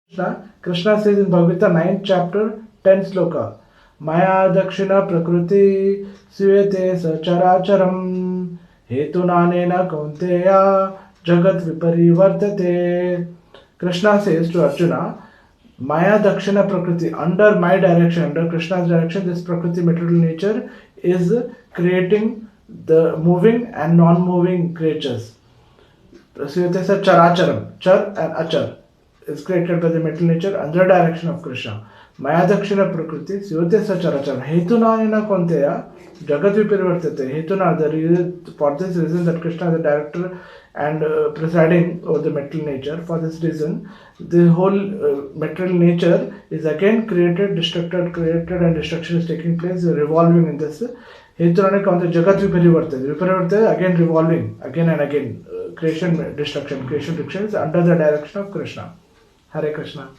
Krishna says in Bhagavad Gita 9th chapter 10th sloka, mayādhyakṣeṇa prakṛtiḥ sūyate sa-carācaram hetunānena kaunteya jagad viparivartate. Krishna says to Arjuna, mayādhyakṣeṇa prakriti, under my direction, under Krishna's direction, this prakriti, material nature, is creating the moving and non-moving creatures. Sūyate sa-carācaram, char and achar, is created by the material nature under direction of Krishna. Mayādhyakṣeṇa prakriti sūyate sa-carācaram hetunānena kaunteya jagad viparivartate. Hetuna, for this reason that Krishna is the director and presiding over the material nature, for this reason the whole material nature is again created and destruction is taking place, revolving in this hetunānena kaunteya jagad viparivartate, again revolving again and again, creation destruction is under the direction of Krishna. Hare Krishna.